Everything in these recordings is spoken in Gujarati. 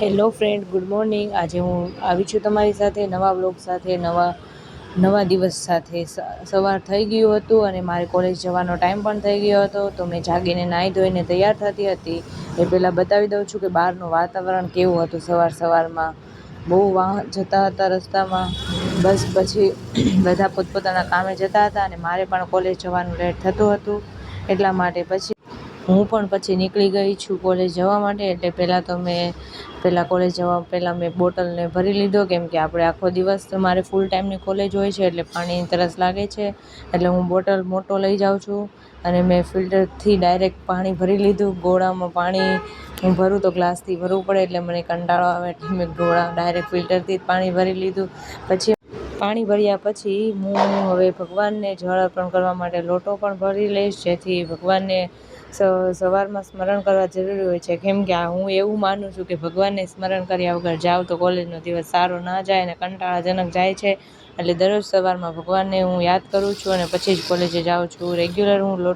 Hello friend, good morning. આજે હું આવી છું તમારી સાથે નવા બ્લોગ સાથે, નવા દિવસ સાથે. સવાર થઈ ગયું હતું અને મારે કોલેજ જવાનો ટાઈમ પણ થઈ ગયો હતો, તો મેં જાગીને નાહી ધોઈને તૈયાર થતી હતી. એ પહેલાં બતાવી દઉં છું કે બહારનું વાતાવરણ કેવું હતું. સવારમાં બહુ વાહન જતા હતા રસ્તામાં. બસ પછી બધા પોતપોતાના કામે જતા હતા અને મારે પણ કોલેજ જવાનું લેટ થતું હતું. એટલા માટે પછી હું પણ પછી નીકળી ગઈ છું કોલેજ જવા માટે. એટલે પહેલાં કોલેજ જવા પહેલાં મેં બોટલને ભરી લીધો, કેમ કે આપણે આખો દિવસ મારે ફૂલ ટાઈમની કોલેજ હોય છે, એટલે પાણીની તરસ લાગે છે. એટલે હું બોટલ મોટો લઈ જાઉં છું અને મેં ફિલ્ટરથી ડાયરેક્ટ પાણી ભરી લીધું. ગોળામાં પાણી હું ભરું તો ગ્લાસથી ભરવું પડે, એટલે મને કંટાળો આવે, એટલે મેં ડાયરેક્ટ ફિલ્ટરથી જ પાણી ભરી લીધું. પછી પાણી ભર્યા પછી હું હવે ભગવાનને જળ અર્પણ કરવા માટે લોટો પણ ભરી લઈશ, જેથી ભગવાનને સવારમાં સ્મરણ કરવા જરૂરી હોય છે. કેમ કે હું એવું માનું છું કે ભગવાનને સ્મરણ કર્યા વગર જાઓ તો કોલેજનો દિવસ સારો ના જાય અને કંટાળાજનક જાય છે. એટલે દરરોજ સવારમાં ભગવાનને હું યાદ કરું છું અને પછી જ કોલેજે જાઉં છું. રેગ્યુલર હું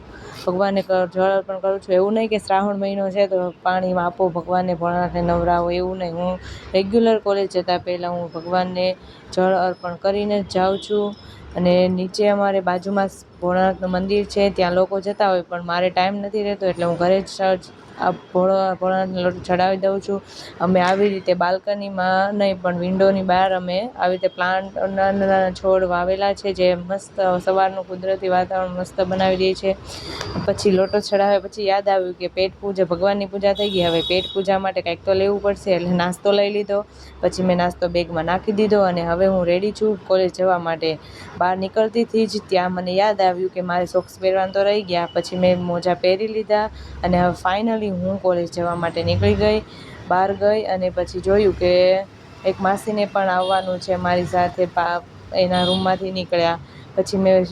ભગવાનને જળ અર્પણ કરું છું. એવું નહીં કે શ્રાવણ મહિનો છે તો પાણીમાં આપો ભગવાનને, ભોળાનાથને નવરાવો, એવું નહીં. હું રેગ્યુલર કોલેજ જતાં પહેલાં હું ભગવાનને જળ અર્પણ કરીને જ જાઉં છું. અને નીચે અમારે બાજુમાં ભોળાનાથનું મંદિર છે, ત્યાં લોકો જતા હોય, પણ મારે ટાઈમ નથી રહેતો, એટલે હું ઘરે જ ભોળાનાથને લોટો ચડાવી દઉં છું. અમે આવી રીતે બાલ્કનીમાં નહીં પણ વિન્ડોની બહાર અમે આવી રીતે પ્લાન્ટ, નાના છોડ વાવેલા છે, જે મસ્ત સવારનું કુદરતી વાતાવરણ મસ્ત બનાવી દે છે. પછી લોટો ચડાવ્યા પછી યાદ આવ્યું કે ભગવાનની પૂજા થઈ ગઈ, હવે પેટ પૂજા માટે કંઈક તો લેવું પડશે. એટલે નાસ્તો લઈ લીધો. પછી મેં નાસ્તો બેગમાં નાખી દીધો અને હવે હું રેડી છું કોલેજ જવા માટે. બહાર નીકળતી જ ત્યાં મને યાદ આવ્યું કે મારે સોક્સ પહેરવાના તો રહી ગયા. પછી મેં મોજા પહેરી લીધા અને હવે ફાઇનલી હું કોલેજ જવા માટે નીકળી ગઈ. બહાર ગઈ અને પછી જોયું કે એક માસીને પણ આવવાનું છે મારી સાથે. એના રૂમમાંથી નીકળ્યા પછી મેં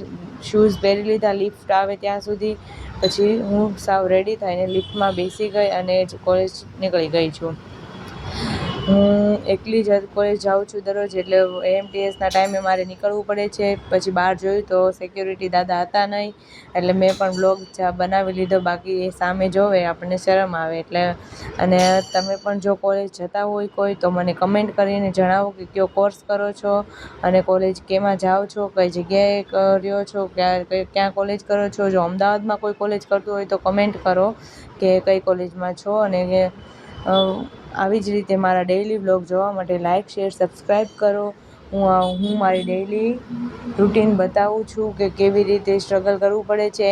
શૂઝ પહેરી લીધા લિફ્ટ આવે ત્યાં સુધી. પછી હું સાવ રેડી થઈને લિફ્ટમાં બેસી ગઈ અને કોલેજ નીકળી ગઈ છું. હું એકલી જ કોલેજ જાઉં છું દરરોજ, એટલે એએમટીએસના ટાઈમે મારે નીકળવું પડે છે. પછી બહાર જોયું તો સિક્યુરિટી દાદા હતા નહીં, એટલે મેં પણ બ્લોગ બનાવી લીધો. બાકી એ સામે જોવે આપણને શરમ આવે. એટલે અને તમે પણ જો કોલેજ જતા હોય કોઈ, તો મને કમેન્ટ કરીને જણાવો કે કયો કોર્સ કરો છો અને કોલેજ કેમાં જાઓ છો, કઈ જગ્યાએ કર્યો છો, ક્યાં કોલેજ કરો છો. જો અમદાવાદમાં કોઈ કોલેજ કરતું હોય તો કમેન્ટ કરો કે કઈ કોલેજમાં છો. અને આવી જ રીતે મારા ડેઈલી બ્લોગ જોવા માટે લાઇક, શેર, સબસ્ક્રાઈબ કરો. હું મારી ડેઈલી રૂટીન બતાવું છું કે કેવી રીતે સ્ટ્રગલ કરવું પડે છે.